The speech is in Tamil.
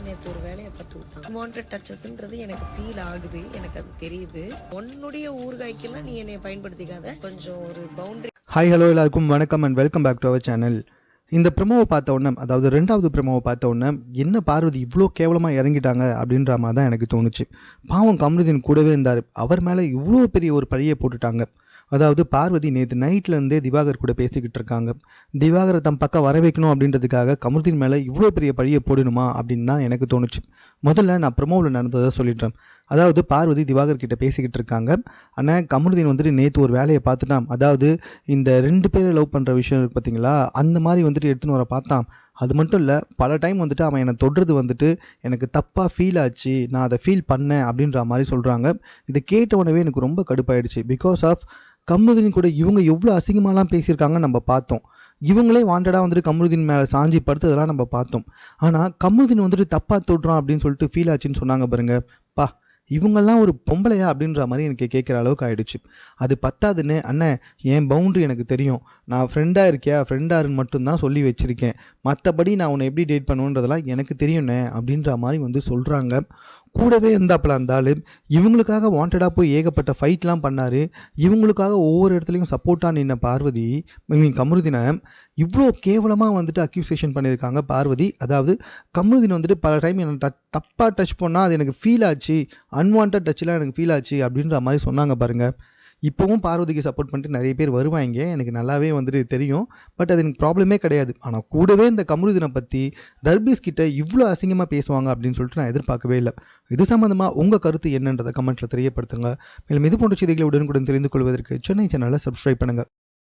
நேற்று ஒரு வேலையை பார்த்து விட்டான். அன்வான்ட் டச்சஸ்ன்றது எனக்கு ஃபீல் ஆகுது, எனக்கு அது தெரியுது. உன்னுடைய ஊறுகாய்க்கெல்லாம் நீ என்னை பயன்படுத்திக்காத, கொஞ்சம் ஒரு பவுண்டரி. ஹாய் ஹலோ எல்லாருக்கும் வணக்கம் and welcome back to our channel. இந்த ப்ரமோவை பார்த்த உடனே, அதாவது ரெண்டாவது ப்ரமோவை பார்த்த உடனே என்ன பார்வதி இவ்வளோ கேவலமாக இறங்கிட்டாங்க அப்படின்ற மாதிரி தான் எனக்கு தோணுச்சு. பாவம் கமருதீன் கூடவே இருந்தார், அவர் மேலே இவ்வளோ பெரிய ஒரு பழியை போட்டுட்டாங்க. அதாவது பார்வதி நேற்று நைட்லேருந்தே திவாகர் கூட பேசிக்கிட்டு இருக்காங்க. திவாகரை தம் பக்கம் வர வைக்கணும் அப்படின்றதுக்காக கமருதீன் மேலே இவ்வளோ பெரிய பழியை போடணுமா அப்படின்னு தான் எனக்கு தோணுச்சு. முதல்ல நான் ப்ரமோவில் நடந்ததை சொல்லிட்டேன். அதாவது பார்வதி திவாகர் கிட்ட பேசிக்கிட்டு இருக்காங்க. ஆனால் கமருதீன் வந்துட்டு நேற்று ஒரு வேலையை பார்த்துட்டான். அதாவது இந்த 2 பேரை லவ் பண்ணுற விஷயம் இருக்குது பார்த்தீங்களா, அந்த மாதிரி வந்துட்டு எடுத்துன்னு வர பார்த்தான். அது மட்டும் இல்லை, பல டைம் வந்துட்டு அவன் என்னை தொடுறது வந்துட்டு எனக்கு தப்பாக ஃபீல் ஆச்சு, நான் அதை ஃபீல் பண்ணேன் அப்படின்ற மாதிரி சொல்கிறாங்க. இதை கேட்டவுடனே எனக்கு ரொம்ப கடுப்பாயிடுச்சு. பிகாஸ் ஆஃப் கமருதீன் கூட இவங்க எவ்வளோ அசிங்கமாலாம் பேசியிருக்காங்கன்னு நம்ம பார்த்தோம். இவங்களே வாண்டடாக வந்துட்டு கமருதீன் மேலே சாஞ்சி படுத்ததெல்லாம் நம்ம பார்த்தோம். ஆனால் கமருதீன் வந்துட்டு தப்பாக தொடுறான் அப்படின்னு சொல்லிட்டு ஃபீல் ஆச்சுன்னு சொன்னாங்க பாருங்க. பா, இவங்கெல்லாம் ஒரு பொம்பளையா அப்படின்ற மாதிரி எனக்கு கேட்குற அளவுக்கு ஆகிடுச்சு. அது பத்தாதுன்னு, அண்ணன் என் பவுண்ட்ரி எனக்கு தெரியும், நான் ஃப்ரெண்டாக இருக்கியா ஃப்ரெண்டாருன்னு மட்டும்தான் சொல்லி வச்சுருக்கேன், மற்றபடி நான் உன்னை எப்படி டேட் பண்ணுன்றதெல்லாம் எனக்கு தெரியும்ண்ணே அப்படின்ற மாதிரி வந்து சொல்கிறாங்க. கூடவே இருந்தாப்புல இருந்தாலும் இவங்களுக்காக வாண்டடாக போய் ஏகப்பட்ட ஃபைட்லாம் பண்ணார். இவங்களுக்காக ஒவ்வொரு இடத்துலையும் சப்போர்ட்டாக நின்ன பார்வதி கமருதீனை இவ்வளோ கேவலமாக வந்துட்டு அக்யூசேஷன் பண்ணியிருக்காங்க பார்வதி. அதாவது கமருதீன் வந்துட்டு பல டைம் எனக்கு தப்பாக டச் பண்ணால் அது எனக்கு ஃபீல் ஆச்சு, அன்வான்ட் டச்லாம் எனக்கு ஃபீல் ஆச்சு அப்படின்ற மாதிரி சொன்னாங்க பாருங்கள். இப்போவும் பார்வதிக்கு சப்போர்ட் பண்ணிட்டு நிறைய பேர் வருவாங்க, எனக்கு நல்லாவே வந்துட்டு தெரியும். பட் அது எனக்கு ப்ராப்ளமே கிடையாது. ஆனால் கூடவே இந்த கமருதீனை பற்றி தர்பீஸ் கிட்ட இவ்வளோ அசிங்கமாக பேசுவாங்க அப்படின்னு சொல்லிட்டு நான் எதிர்பார்க்கவே இல்லை. இது சம்மந்தமாக உங்கள் கருத்து என்னன்றதை கமெண்ட்டில் தெரியப்படுத்துங்க. மேலும் இது போன்ற செய்திகளை உடனுக்குடன் தெரிந்து கொள்வதற்கு சென்னை சேனலை சப்ஸ்கிரைப் பண்ணுங்கள்.